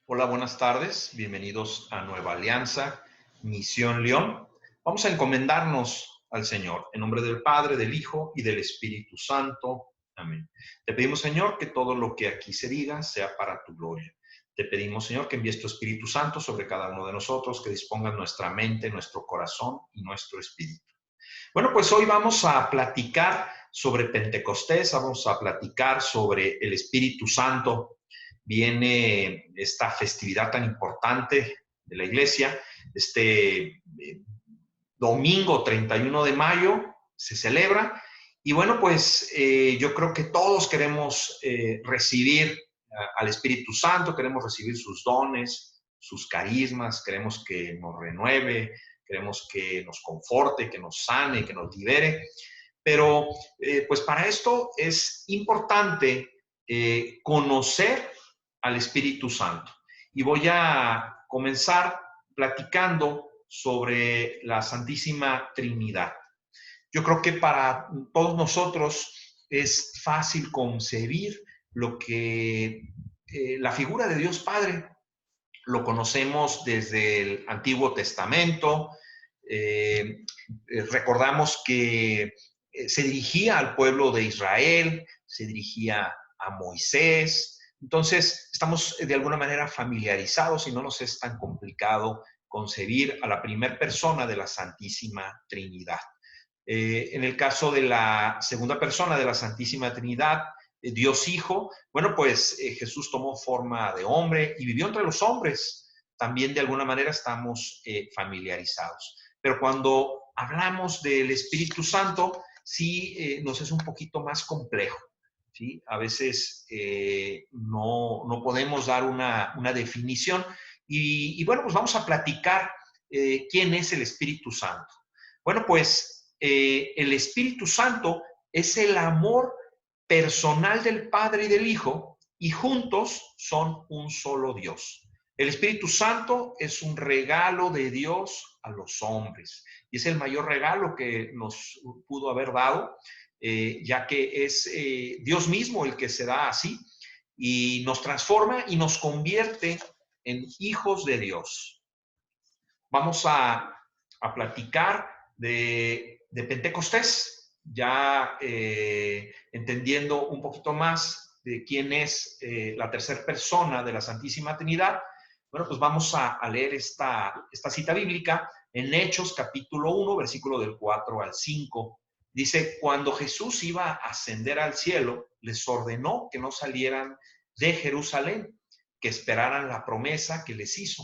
Hola, buenas tardes. Bienvenidos a Nueva Alianza, Misión León. Vamos a encomendarnos al Señor en nombre del Padre, del Hijo y del Espíritu Santo. Amén. Te pedimos, Señor, que todo lo que aquí se diga sea para tu gloria. Te pedimos, Señor, que envíes tu Espíritu Santo sobre cada uno de nosotros, que disponga nuestra mente, nuestro corazón y nuestro espíritu. Bueno, pues hoy vamos a platicar sobre Pentecostés, vamos a platicar sobre el Espíritu Santo. Viene esta festividad tan importante de la iglesia, domingo 31 de mayo se celebra y bueno, pues yo creo que todos queremos recibir al Espíritu Santo, queremos recibir sus dones, sus carismas, queremos que nos renueve, queremos que nos conforte, que nos sane, que nos libere. Pero pues para esto es importante conocer al Espíritu Santo. Y voy a comenzar platicando sobre la Santísima Trinidad. Yo creo que para todos nosotros es fácil concebir lo que la figura de Dios Padre lo conocemos desde el Antiguo Testamento. Recordamos que se dirigía al pueblo de Israel, se dirigía a Moisés. Entonces, estamos de alguna manera familiarizados y no nos es tan complicado concebir a la primera persona de la Santísima Trinidad. En el caso de la segunda persona de la Santísima Trinidad, Dios Hijo, bueno, pues Jesús tomó forma de hombre y vivió entre los hombres. También de alguna manera estamos familiarizados. Pero cuando hablamos del Espíritu Santo, sí nos es un poquito más complejo. ¿Sí? A veces no podemos dar una definición. Y bueno, pues vamos a platicar quién es el Espíritu Santo. Bueno, pues el Espíritu Santo es el amor personal del Padre y del Hijo y juntos son un solo Dios. El Espíritu Santo es un regalo de Dios a los hombres y es el mayor regalo que nos pudo haber dado, ya que es Dios mismo el que se da así y nos transforma y nos convierte en hijos de Dios. Vamos a platicar de Pentecostés, ya entendiendo un poquito más de quién es la tercera persona de la Santísima Trinidad. Bueno, pues vamos a leer esta cita bíblica en Hechos capítulo 1, versículo del 4 al 5. Dice, cuando Jesús iba a ascender al cielo, les ordenó que no salieran de Jerusalén, que esperaran la promesa que les hizo.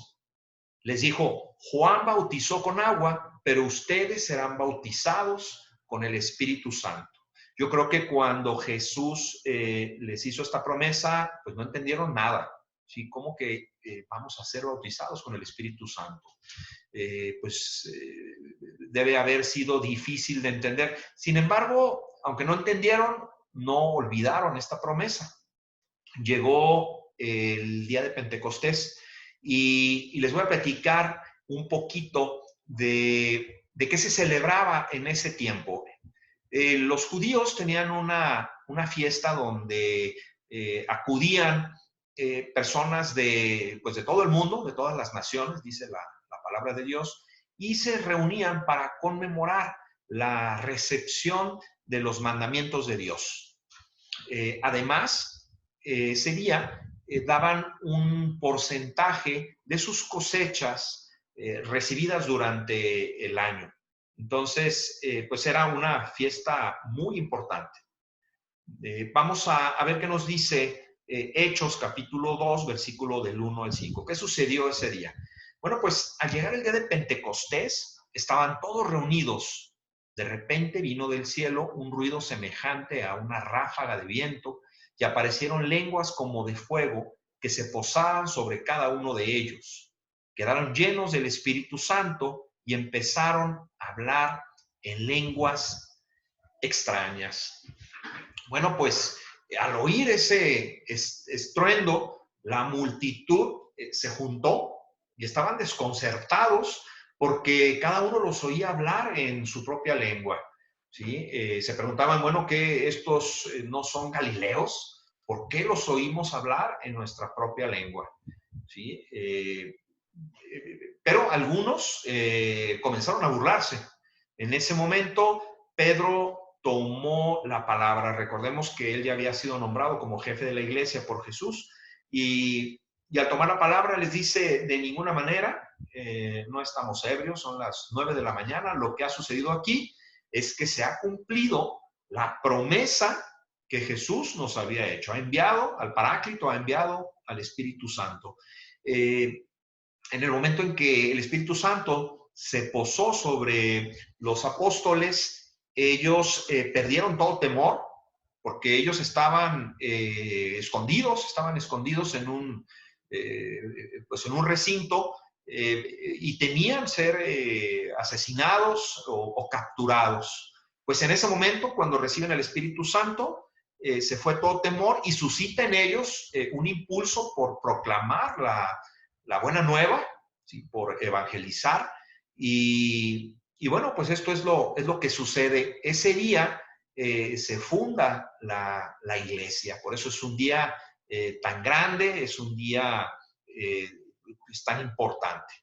Les dijo, Juan bautizó con agua, pero ustedes serán bautizados con el Espíritu Santo. Yo creo que cuando Jesús les hizo esta promesa, pues no entendieron nada. ¿Sí? ¿Cómo que vamos a ser bautizados con el Espíritu Santo? Debe haber sido difícil de entender. Sin embargo, aunque no entendieron, no olvidaron esta promesa. Llegó el día de Pentecostés y les voy a platicar un poquito de qué se celebraba en ese tiempo. Los judíos tenían una fiesta donde acudían personas pues de todo el mundo, de todas las naciones, dice la palabra de Dios, y se reunían para conmemorar la recepción de los mandamientos de Dios. Además, ese día daban un porcentaje de sus cosechas recibidas durante el año. Entonces, pues era una fiesta muy importante. Vamos a ver qué nos dice Hechos capítulo 2, versículo del 1 al 5. ¿Qué sucedió ese día? Bueno, pues al llegar el día de Pentecostés, estaban todos reunidos. De repente vino del cielo un ruido semejante a una ráfaga de viento y aparecieron lenguas como de fuego que se posaban sobre cada uno de ellos. Quedaron llenos del Espíritu Santo y empezaron a hablar en lenguas extrañas. Bueno, pues al oír ese estruendo, la multitud se juntó y estaban desconcertados porque cada uno los oía hablar en su propia lengua. ¿Sí? Se preguntaban, bueno, ¿qué estos no son galileos? ¿Por qué los oímos hablar en nuestra propia lengua? ¿sí? Pero algunos comenzaron a burlarse. En ese momento, Pedro tomó la palabra. Recordemos que él ya había sido nombrado como jefe de la iglesia por Jesús y al tomar la palabra les dice, de ninguna manera, no estamos ebrios, son las 9 de la mañana, lo que ha sucedido aquí es que se ha cumplido la promesa que Jesús nos había hecho. Ha enviado al Paráclito, ha enviado al Espíritu Santo. En el momento en que el Espíritu Santo se posó sobre los apóstoles, ellos perdieron todo temor, porque ellos estaban escondidos en pues en un recinto y temían ser asesinados o capturados. Pues en ese momento, cuando reciben el Espíritu Santo, se fue todo temor y suscita en ellos un impulso por proclamar la buena nueva, ¿sí? Por evangelizar. Y bueno, pues esto es lo que sucede. Ese día se funda la iglesia. Por eso es un día tan grande, es un día es tan importante.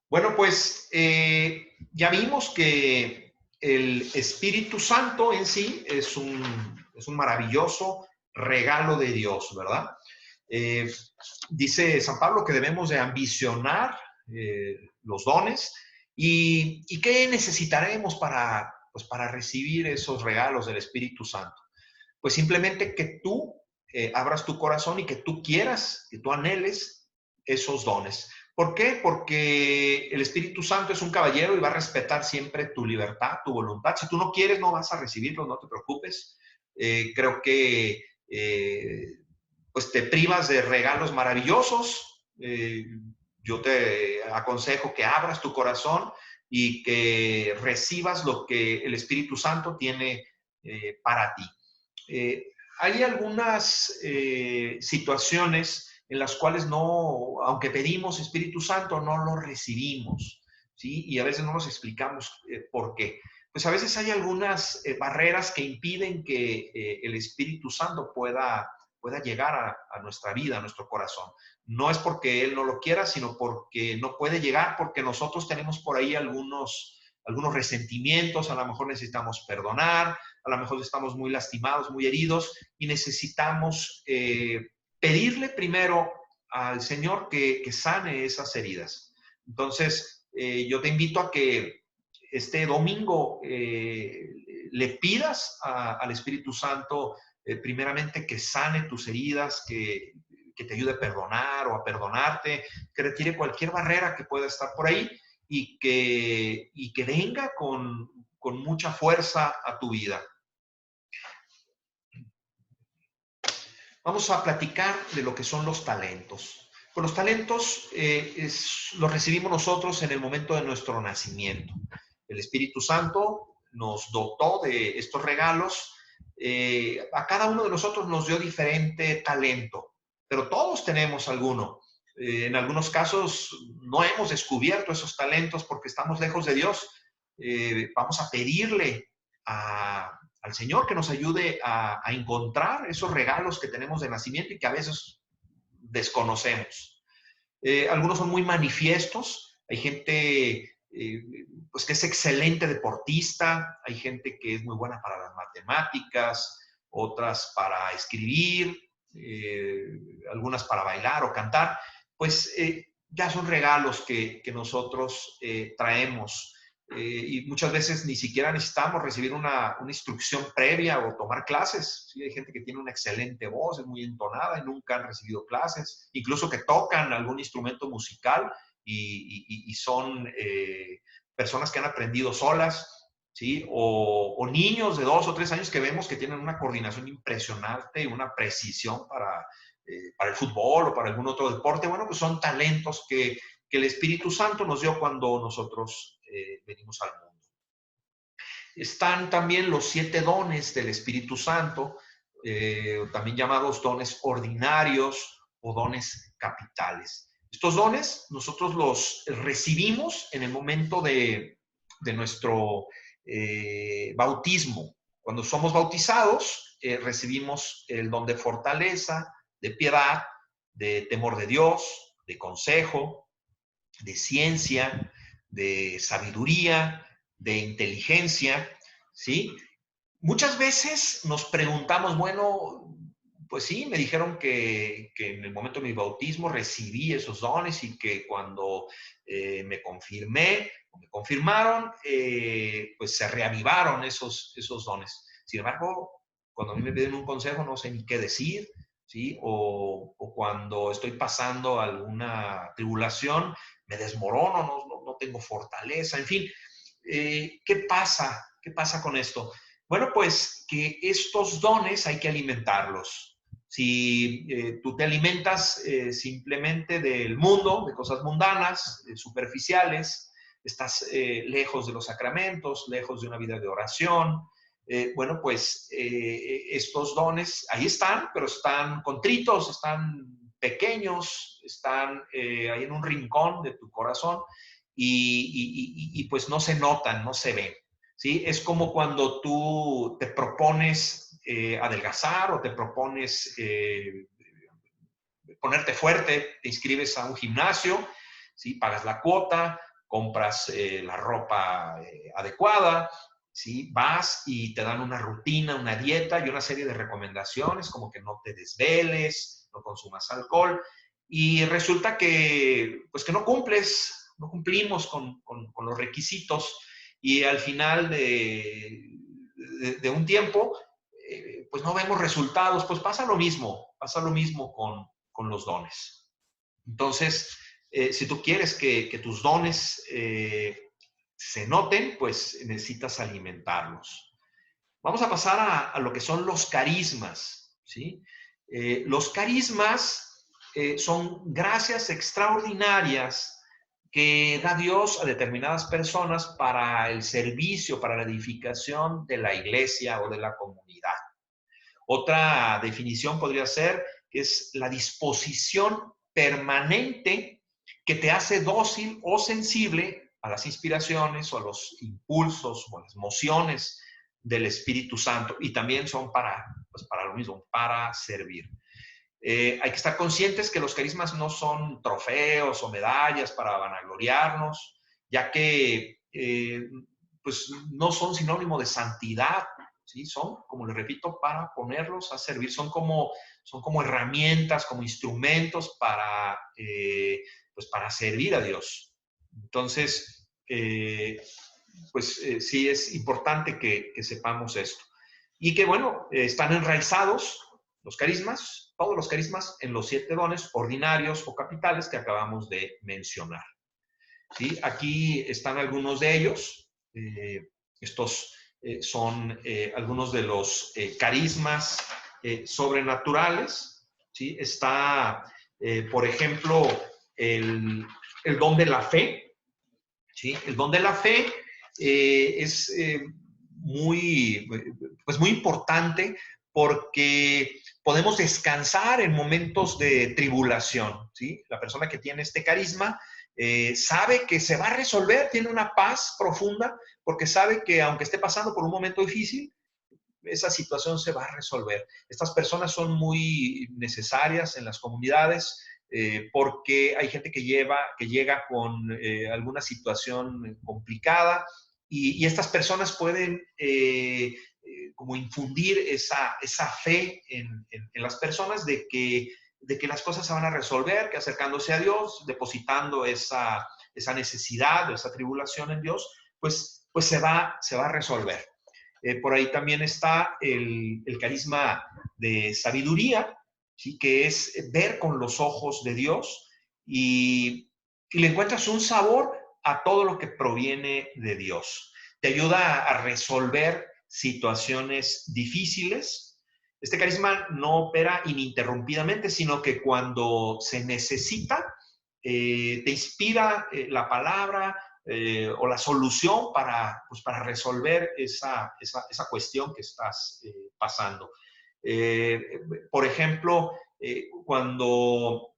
Bueno, pues ya vimos que el Espíritu Santo en sí es un maravilloso regalo de Dios, ¿verdad? Dice San Pablo que debemos de ambicionar los dones y ¿qué necesitaremos pues para recibir esos regalos del Espíritu Santo? Pues simplemente que tú abras tu corazón y que tú quieras, que tú anheles esos dones. ¿Por qué? Porque el Espíritu Santo es un caballero y va a respetar siempre tu libertad, tu voluntad. Si tú no quieres, no vas a recibirlos, no te preocupes. Creo que pues te privas de regalos maravillosos. Yo te aconsejo que abras tu corazón y que recibas lo que el Espíritu Santo tiene para ti. Hay algunas situaciones en las cuales no, aunque pedimos Espíritu Santo, no lo recibimos, ¿sí? Y a veces no nos explicamos por qué. Pues a veces hay algunas barreras que impiden que el Espíritu Santo pueda llegar a nuestra vida, a nuestro corazón. No es porque Él no lo quiera, sino porque no puede llegar, porque nosotros tenemos por ahí algunos resentimientos, a lo mejor necesitamos perdonar, a lo mejor estamos muy lastimados, muy heridos y necesitamos pedirle primero al Señor que sane esas heridas. Entonces, yo te invito a que este domingo le pidas al Espíritu Santo primeramente que sane tus heridas, que te ayude a perdonar o a perdonarte, que retire cualquier barrera que pueda estar por ahí y que venga con mucha fuerza a tu vida. Vamos a platicar de lo que son los talentos. Pues los talentos los recibimos nosotros en el momento de nuestro nacimiento. El Espíritu Santo nos dotó de estos regalos. A cada uno de nosotros nos dio diferente talento, pero todos tenemos alguno. En algunos casos no hemos descubierto esos talentos porque estamos lejos de Dios. Vamos a pedirle al Señor que nos ayude a encontrar esos regalos que tenemos de nacimiento y que a veces desconocemos. Algunos son muy manifiestos, hay gente pues que es excelente deportista, hay gente que es muy buena para las matemáticas, otras para escribir, algunas para bailar o cantar, pues ya son regalos que nosotros traemos. Y muchas veces ni siquiera necesitamos recibir una instrucción previa o tomar clases. ¿Sí? Hay gente que tiene una excelente voz, es muy entonada y nunca han recibido clases, incluso que tocan algún instrumento musical y son personas que han aprendido solas, ¿sí? O niños de 2 o 3 años que vemos que tienen una coordinación impresionante y una precisión para el fútbol o para algún otro deporte. Bueno, pues son talentos que el Espíritu Santo nos dio cuando nosotros venimos al mundo. Están también los 7 dones del Espíritu Santo, también llamados dones ordinarios o dones capitales. Estos dones nosotros los recibimos en el momento de nuestro bautismo. Cuando somos bautizados, recibimos el don de fortaleza, de piedad, de temor de Dios, de consejo, de ciencia, de sabiduría, de inteligencia, ¿sí? Muchas veces nos preguntamos, bueno, pues sí, me dijeron que en el momento de mi bautismo recibí esos dones y que cuando me confirmé, me confirmaron, pues se reavivaron esos dones. Sin embargo, cuando a mí me piden un consejo, no sé ni qué decir, ¿sí? O cuando estoy pasando alguna tribulación, me desmorono, no tengo fortaleza, en fin. ¿Qué pasa? ¿Qué pasa con esto? Bueno, pues que estos dones hay que alimentarlos. Si tú te alimentas simplemente del mundo, de cosas mundanas, superficiales, estás lejos de los sacramentos, lejos de una vida de oración, bueno, pues estos dones ahí están, pero están contritos, están pequeños, están ahí en un rincón de tu corazón y pues no se notan, no se ven. ¿Sí? Es como cuando tú te propones adelgazar o te propones ponerte fuerte, te inscribes a un gimnasio, ¿sí? Pagas la cuota, compras la ropa adecuada, ¿sí? Vas y te dan una rutina, una dieta y una serie de recomendaciones, como que no te desveles, no consumas alcohol, y resulta que, pues que no cumples, no cumplimos con los requisitos, y al final de un tiempo, pues no vemos resultados, pues pasa lo mismo con los dones. Entonces, si tú quieres que tus dones se noten, pues necesitas alimentarlos. Vamos a pasar a lo que son los carismas, ¿sí? Los carismas son gracias extraordinarias que da Dios a determinadas personas para el servicio, para la edificación de la iglesia o de la comunidad. Otra definición podría ser que es la disposición permanente que te hace dócil o sensible a las inspiraciones o a los impulsos o a las emociones del Espíritu Santo, y también son pues para lo mismo, para servir. Hay que estar conscientes que los carismas no son trofeos o medallas para vanagloriarnos, ya que pues no son sinónimo de santidad, ¿sí? Son, como les repito, para ponerlos a servir, son como herramientas, como instrumentos pues para servir a Dios. Entonces, sí es importante que sepamos esto. Y que, bueno, están enraizados los carismas, todos los carismas, en los 7 dones ordinarios o capitales que acabamos de mencionar. ¿Sí? Aquí están algunos de ellos. Estos son algunos de los carismas sobrenaturales. ¿Sí? Está, por ejemplo, el don de la fe. ¿Sí? El don de la fe es muy importante porque podemos descansar en momentos de tribulación. ¿Sí? La persona que tiene este carisma sabe que se va a resolver, tiene una paz profunda porque sabe que aunque esté pasando por un momento difícil, esa situación se va a resolver. Estas personas son muy necesarias en las comunidades porque hay gente que llega con alguna situación complicada y estas personas pueden como infundir esa fe en las personas de que las cosas se van a resolver, que acercándose a Dios, depositando esa necesidad o esa tribulación en Dios, pues se va a resolver. Por ahí también está el carisma de sabiduría, ¿sí? Que es ver con los ojos de Dios y le encuentras un sabor a todo lo que proviene de Dios. Te ayuda a resolver situaciones difíciles. Este carisma no opera ininterrumpidamente, sino que cuando se necesita, te inspira la palabra, o la solución para resolver esa cuestión que estás pasando. Por ejemplo, cuando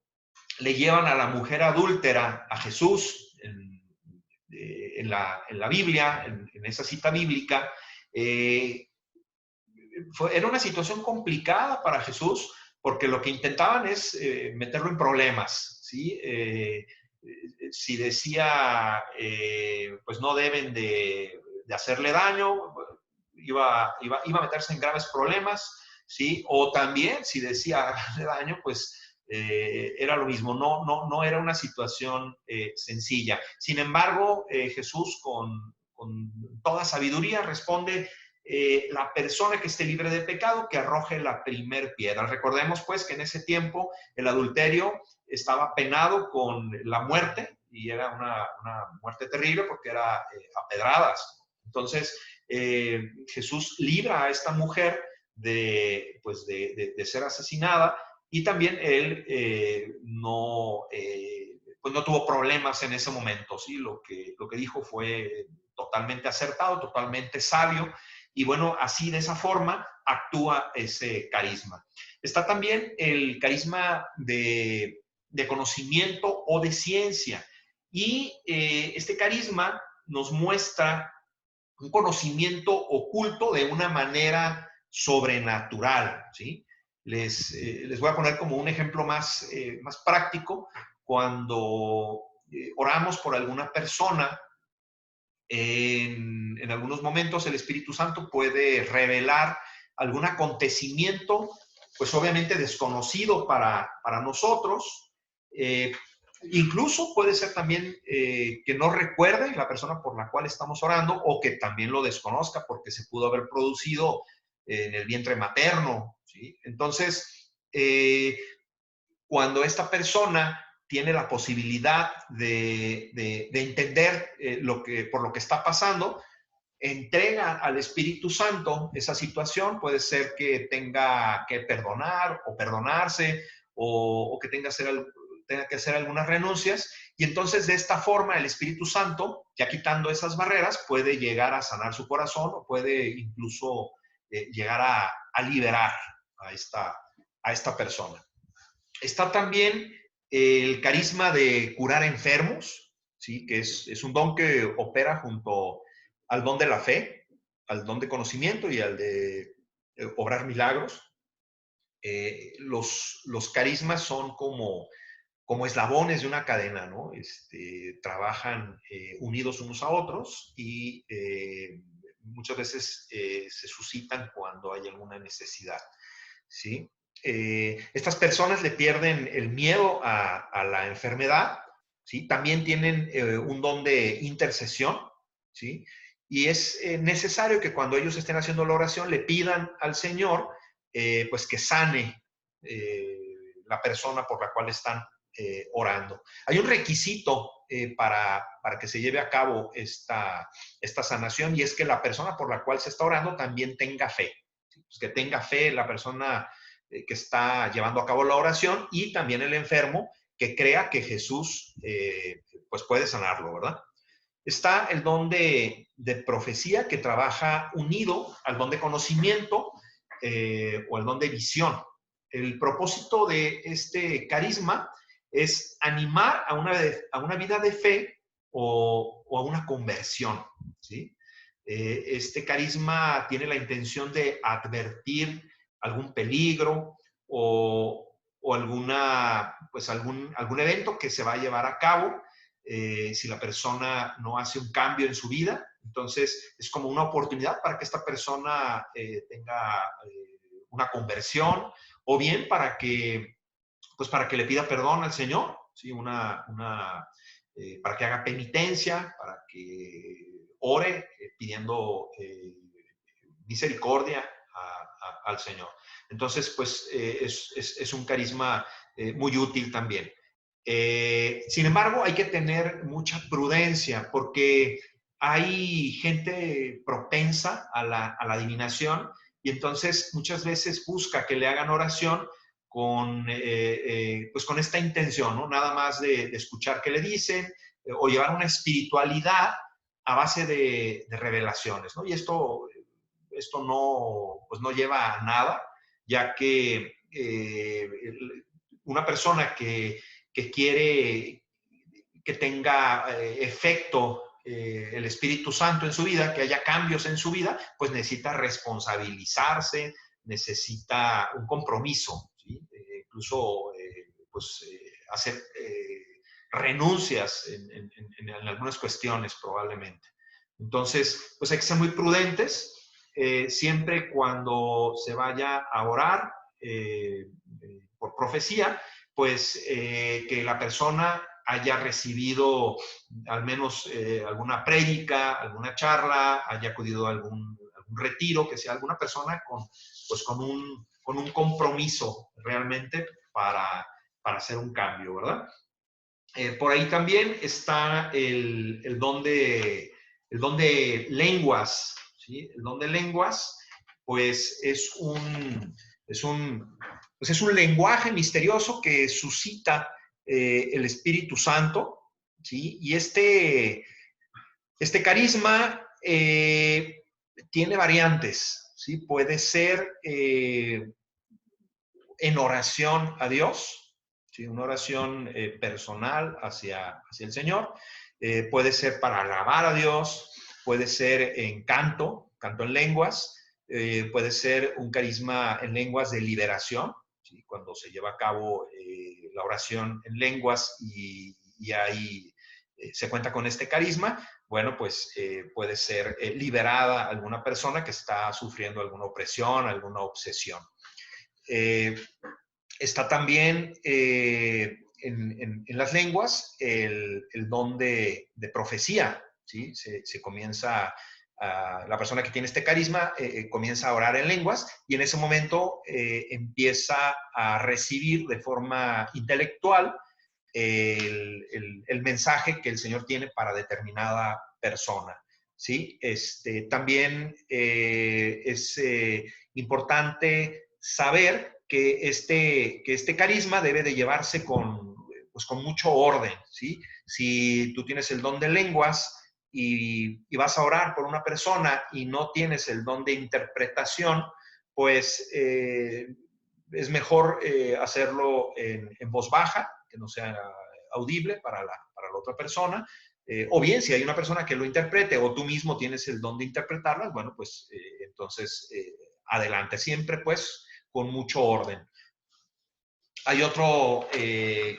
le llevan a la mujer adúltera a Jesús en la Biblia, en esa cita bíblica, era una situación complicada para Jesús porque lo que intentaban es meterlo en problemas, ¿sí? Si decía, pues no deben de hacerle daño, iba a meterse en graves problemas, ¿sí? O también, si decía hacerle daño, pues era lo mismo, no era una situación sencilla. Sin embargo, Jesús con toda sabiduría responde, la persona que esté libre de pecado, que arroje la primer piedra. Recordemos pues que en ese tiempo el adulterio estaba penado con la muerte, y era una muerte terrible porque era a pedradas. Entonces, Jesús libra a esta mujer pues de ser asesinada, y también él pues no tuvo problemas en ese momento, ¿sí? Lo que dijo fue totalmente acertado, totalmente sabio, y bueno, así de esa forma actúa ese carisma. Está también el carisma de conocimiento o de ciencia, y este carisma nos muestra un conocimiento oculto de una manera sobrenatural, ¿sí? Les voy a poner como un ejemplo más práctico. Cuando oramos por alguna persona, en algunos momentos el Espíritu Santo puede revelar algún acontecimiento, pues obviamente desconocido para nosotros. Incluso puede ser también que no recuerde la persona por la cual estamos orando, o que también lo desconozca porque se pudo haber producido en el vientre materno, ¿sí? Entonces, cuando esta persona tiene la posibilidad de entender por lo que está pasando, entrega al Espíritu Santo esa situación. Puede ser que tenga que perdonar o perdonarse, o que tenga que hacer algunas renuncias, y entonces de esta forma el Espíritu Santo, ya quitando esas barreras, puede llegar a sanar su corazón, o puede incluso llegar a liberar a esta persona. Está también el carisma de curar enfermos, ¿sí? Que es un don que opera junto al don de la fe, al don de conocimiento y al de obrar milagros. Los carismas son como eslabones de una cadena, ¿no? Trabajan unidos unos a otros, y muchas veces se suscitan cuando hay alguna necesidad, ¿sí? Estas personas le pierden el miedo a la enfermedad, ¿sí? También tienen un don de intercesión, ¿sí? Y es necesario que cuando ellos estén haciendo la oración le pidan al Señor, pues que sane la persona por la cual están orando. Hay un requisito para que se lleve a cabo esta sanación, y es que la persona por la cual se está orando también tenga fe, ¿sí? Pues que tenga fe la persona que está llevando a cabo la oración, y también el enfermo que crea que Jesús pues puede sanarlo, ¿verdad? Está el don de profecía, que trabaja unido al don de conocimiento o el don de visión. El propósito de este carisma es animar a una vida de fe o a una conversión, ¿sí? Este carisma tiene la intención de advertir algún peligro o pues algún evento que se va a llevar a cabo. Si la persona no hace un cambio en su vida, entonces es como una oportunidad para que esta persona tenga una conversión, o bien pues para que le pida perdón al Señor, ¿sí? Para que haga penitencia, para que ore pidiendo misericordia al Señor. Entonces, pues es un carisma muy útil también. Sin embargo, hay que tener mucha prudencia, porque hay gente propensa a la adivinación, y entonces muchas veces busca que le hagan oración pues con esta intención, ¿no? Nada más de escuchar qué le dicen, o llevar una espiritualidad a base de revelaciones, ¿no? Y esto pues no lleva a nada, ya que una persona que quiere que tenga efecto el Espíritu Santo en su vida, que haya cambios en su vida, pues necesita responsabilizarse, necesita un compromiso, ¿sí? incluso hacer renuncias en algunas cuestiones probablemente. Entonces, pues hay que ser muy prudentes siempre cuando se vaya a orar por profecía, pues que la persona haya recibido al menos alguna prédica, alguna charla, haya acudido a algún retiro, que sea alguna persona con un compromiso realmente para hacer un cambio, ¿verdad? Por ahí también está el don de lenguas, ¿sí? El don de lenguas, pues es un lenguaje misterioso que suscita el Espíritu Santo, ¿sí? Y este carisma tiene variantes, ¿sí? Puede ser en oración a Dios, ¿sí? Una oración personal hacia el Señor. Puede ser para alabar a Dios, puede ser en canto en lenguas, puede ser un carisma en lenguas de liberación, ¿sí? Cuando se lleva a cabo la oración en lenguas y ahí se cuenta con este carisma, bueno, pues puede ser liberada alguna persona que está sufriendo alguna opresión, alguna obsesión. Está también en las lenguas el don de profecía, ¿sí? Se comienza, la persona que tiene este carisma comienza a orar en lenguas y en ese momento empieza a recibir de forma intelectual el mensaje que el Señor tiene para determinada persona, ¿sí? También es importante saber que este carisma debe de llevarse con mucho orden, ¿sí? Si tú tienes el don de lenguas y vas a orar por una persona y no tienes el don de interpretación, pues es mejor hacerlo en voz baja, que no sea audible para la otra persona, o bien si hay una persona que lo interprete o tú mismo tienes el don de interpretarlas, bueno, pues entonces adelante, siempre pues con mucho orden. Hay otro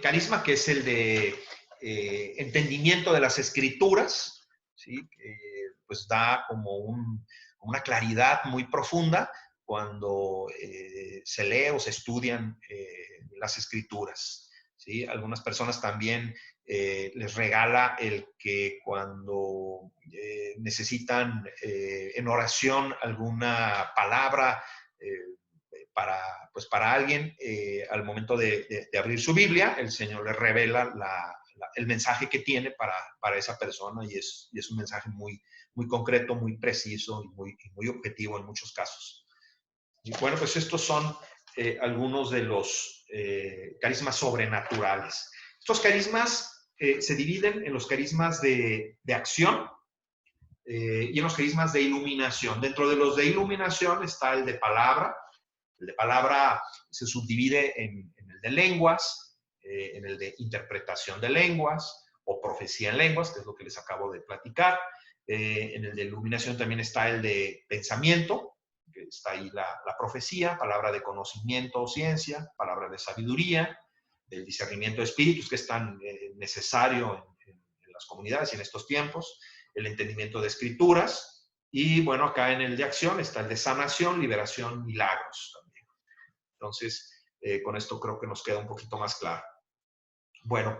carisma que es el de entendimiento de las escrituras, ¿sí? Pues da como una claridad muy profunda cuando se lee o se estudian las escrituras, ¿sí? Algunas personas también les regala el que cuando necesitan en oración alguna palabra para alguien, al momento de abrir su Biblia, el Señor le revela el mensaje que tiene para esa persona y es un mensaje muy, muy concreto, muy preciso y muy objetivo en muchos casos. Y bueno, pues estos son algunos de los carismas sobrenaturales. Estos carismas se dividen en los carismas de acción y en los carismas de iluminación. Dentro de los de iluminación está el de palabra. El de palabra se subdivide en el de lenguas, en el de interpretación de lenguas o profecía en lenguas, que es lo que les acabo de platicar. En el de iluminación también está el de pensamiento, que está ahí la profecía, palabra de conocimiento o ciencia, palabra de sabiduría, el discernimiento de espíritus, que es tan necesario en las comunidades y en estos tiempos, el entendimiento de escrituras, y bueno, acá en el de acción está el de sanación, liberación, milagros también. Entonces, con esto creo que nos queda un poquito más claro. Bueno,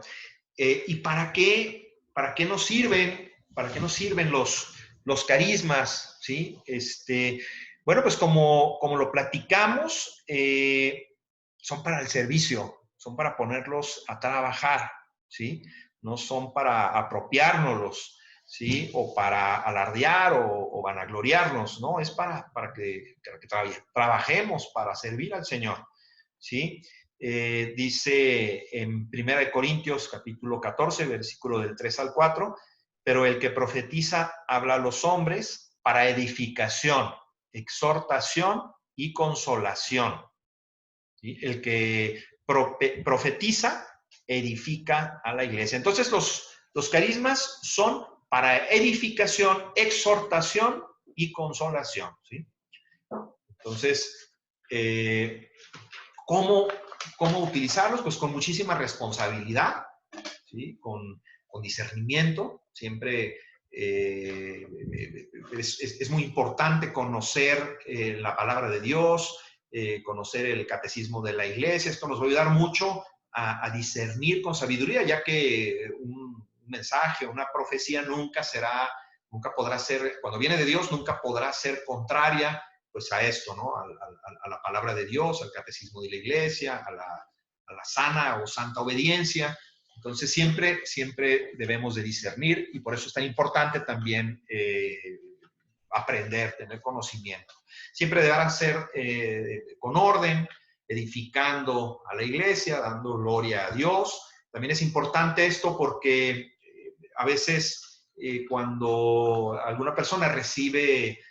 ¿y para qué nos sirven? ¿Para qué nos sirven los carismas? ¿Sí? Bueno, pues como lo platicamos, son para el servicio, son para ponerlos a trabajar, ¿sí? No son para apropiárnoslos, ¿sí? O para alardear o vanagloriarnos, ¿no? Es para que trabajemos, para servir al Señor, ¿sí? Dice en 1 Corintios capítulo 14, versículo del 3 al 4, pero el que profetiza habla a los hombres para edificación, exhortación y consolación. ¿Sí? El que profetiza edifica a la iglesia. Entonces los carismas son para edificación, exhortación y consolación. ¿Sí? Entonces, ¿cómo ¿Cómo utilizarlos? Pues con muchísima responsabilidad, ¿sí? Con discernimiento. Siempre es muy importante conocer la palabra de Dios, conocer el catecismo de la iglesia. Esto nos va a ayudar mucho a discernir con sabiduría, ya que un mensaje, una profecía nunca podrá ser, cuando viene de Dios, nunca podrá ser contraria pues a esto, ¿no? A la palabra de Dios, al catecismo de la iglesia, a la sana o santa obediencia. Entonces siempre debemos de discernir y por eso es tan importante también aprender, tener conocimiento. Siempre deberá ser con orden, edificando a la iglesia, dando gloria a Dios. También es importante esto porque a veces cuando alguna persona recibe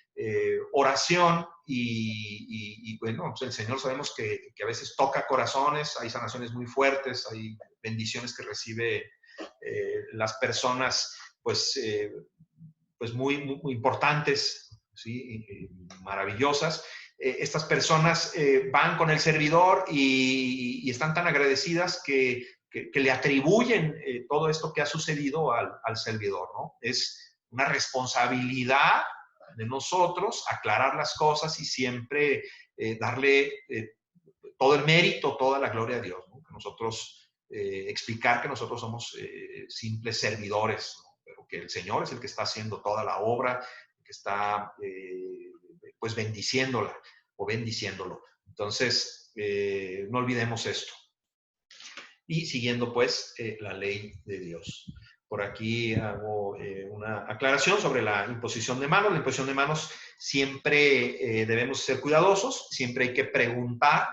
oración y bueno, pues el Señor sabemos que a veces toca corazones, hay sanaciones muy fuertes, hay bendiciones que recibe las personas pues muy importantes, ¿sí? Maravillosas. Estas personas van con el servidor y están tan agradecidas que le atribuyen todo esto que ha sucedido al servidor, ¿no? Es una responsabilidad de nosotros aclarar las cosas y siempre darle todo el mérito, toda la gloria a Dios, ¿no? Que nosotros explicar que nosotros somos simples servidores, ¿no? Pero que el Señor es el que está haciendo toda la obra, que está pues bendiciéndola o bendiciéndolo. Entonces, no olvidemos esto. Y siguiendo pues la ley de Dios. Por aquí hago una aclaración sobre la imposición de manos. La imposición de manos siempre debemos ser cuidadosos, siempre hay que preguntar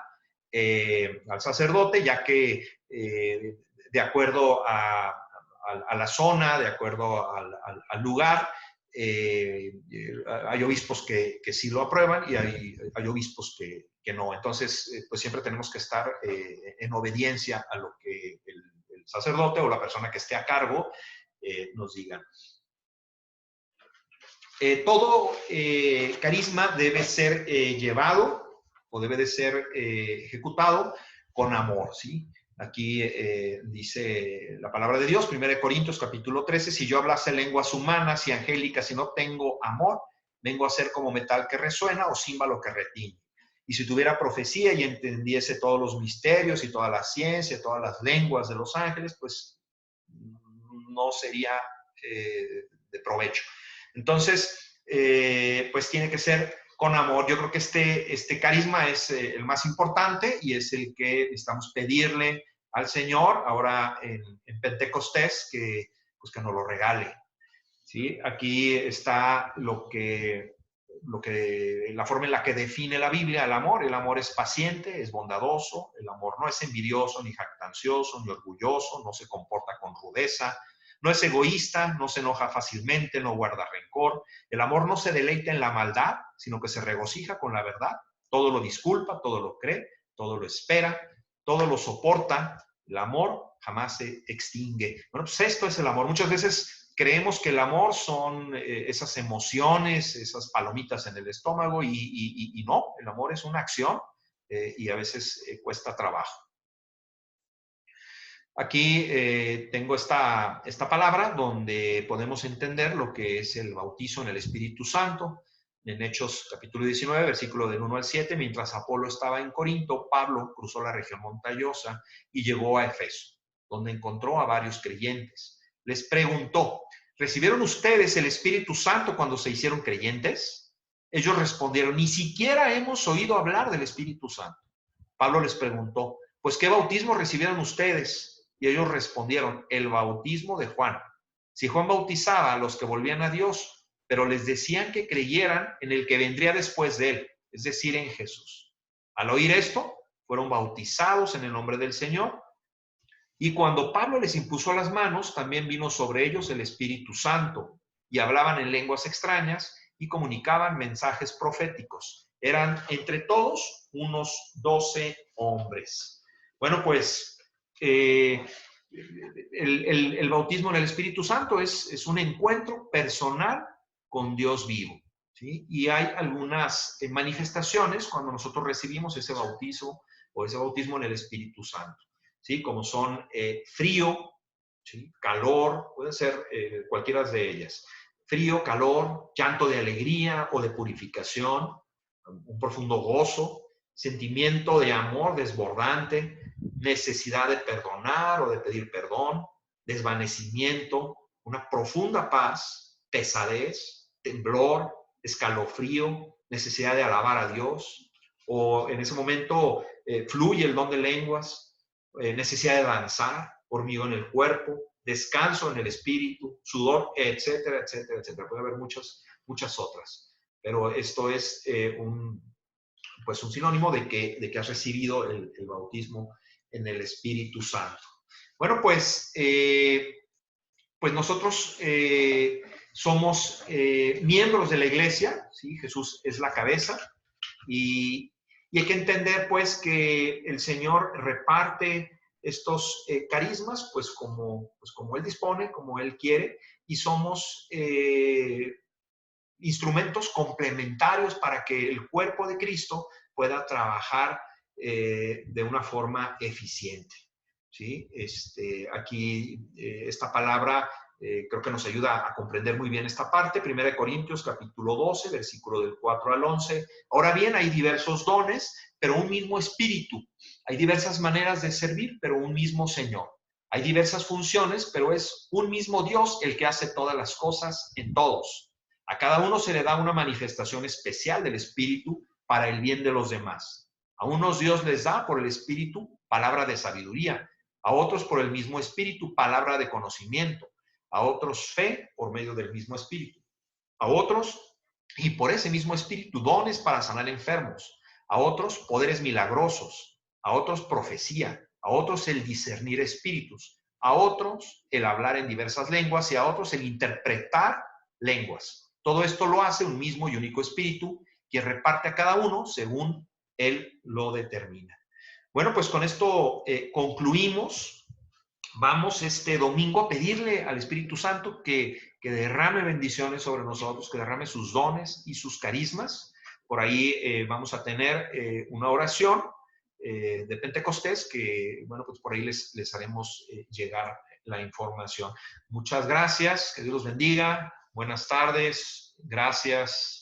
al sacerdote, ya que de acuerdo a la zona, de acuerdo al lugar, hay obispos que sí lo aprueban y hay obispos que no. Entonces, pues siempre tenemos que estar en obediencia a lo que el sacerdote o la persona que esté a cargo nos diga. Todo carisma debe ser llevado o debe de ser ejecutado con amor, ¿sí? Aquí dice la palabra de Dios, 1 Corintios capítulo 13, si yo hablase lenguas humanas y angélicas y no tengo amor, vengo a ser como metal que resuena o címbalo que retiñe. Y si tuviera profecía y entendiese todos los misterios y toda la ciencia, todas las lenguas de los ángeles, pues no sería de provecho. Entonces, pues tiene que ser con amor. Yo creo que este carisma es el más importante y es el que necesitamos pedirle al Señor ahora en Pentecostés pues que nos lo regale. ¿Sí? Aquí está la forma en la que define la Biblia el amor. El amor es paciente, es bondadoso, el amor no es envidioso, ni jactancioso, ni orgulloso, no se comporta con rudeza, no es egoísta, no se enoja fácilmente, no guarda rencor. El amor no se deleita en la maldad, sino que se regocija con la verdad. Todo lo disculpa, todo lo cree, todo lo espera, todo lo soporta. El amor jamás se extingue. Bueno, pues esto es el amor. Muchas veces creemos que el amor son esas emociones, esas palomitas en el estómago y no, el amor es una acción y a veces cuesta trabajo. Aquí tengo esta palabra donde podemos entender lo que es el bautizo en el Espíritu Santo. En Hechos capítulo 19, versículo del 1 al 7, mientras Apolo estaba en Corinto, Pablo cruzó la región montañosa y llegó a Efeso, donde encontró a varios creyentes. Les preguntó, ¿recibieron ustedes el Espíritu Santo cuando se hicieron creyentes? Ellos respondieron, ni siquiera hemos oído hablar del Espíritu Santo. Pablo les preguntó, pues ¿qué bautismo recibieron ustedes? Y ellos respondieron, el bautismo de Juan. Si Juan bautizaba a los que volvían a Dios, pero les decían que creyeran en el que vendría después de él, es decir, en Jesús. Al oír esto, fueron bautizados en el nombre del Señor. Y cuando Pablo les impuso las manos, también vino sobre ellos el Espíritu Santo, y hablaban en lenguas extrañas y comunicaban mensajes proféticos. Eran entre todos unos 12 hombres. Bueno, pues el bautismo en el Espíritu Santo es un encuentro personal con Dios vivo, ¿sí? Y hay algunas manifestaciones cuando nosotros recibimos ese bautizo o ese bautismo en el Espíritu Santo, ¿sí? Como son frío, ¿sí? Calor, pueden ser cualquiera de ellas. Frío, calor, llanto de alegría o de purificación, un profundo gozo, sentimiento de amor desbordante, necesidad de perdonar o de pedir perdón, desvanecimiento, una profunda paz, pesadez, temblor, escalofrío, necesidad de alabar a Dios, o en ese momento fluye el don de lenguas, necesidad de danzar, hormigón en el cuerpo, descanso en el espíritu, sudor, etcétera, etcétera, etcétera. Puede haber muchas otras, pero esto es pues un sinónimo de que has recibido el bautismo en el Espíritu Santo. Bueno, pues nosotros somos miembros de la iglesia, ¿sí? Jesús es la cabeza y hay que entender pues que el Señor reparte estos carismas pues como Él dispone, como Él quiere, y somos instrumentos complementarios para que el cuerpo de Cristo pueda trabajar de una forma eficiente. ¿Sí? Aquí esta palabra creo que nos ayuda a comprender muy bien esta parte. 1 Corintios capítulo 12, versículo del 4 al 11. Ahora bien, hay diversos dones, pero un mismo espíritu. Hay diversas maneras de servir, pero un mismo Señor. Hay diversas funciones, pero es un mismo Dios el que hace todas las cosas en todos. A cada uno se le da una manifestación especial del Espíritu para el bien de los demás. A unos Dios les da por el Espíritu palabra de sabiduría, a otros por el mismo Espíritu palabra de conocimiento, a otros fe por medio del mismo Espíritu, a otros y por ese mismo Espíritu dones para sanar enfermos, a otros poderes milagrosos, a otros profecía, a otros el discernir espíritus, a otros el hablar en diversas lenguas y a otros el interpretar lenguas. Todo esto lo hace un mismo y único Espíritu que reparte a cada uno según Él lo determina. Bueno, pues con esto concluimos. Vamos este domingo a pedirle al Espíritu Santo que derrame bendiciones sobre nosotros, que derrame sus dones y sus carismas. Por ahí vamos a tener una oración de Pentecostés que, bueno, pues por ahí les haremos llegar la información. Muchas gracias, que Dios los bendiga. Buenas tardes, gracias.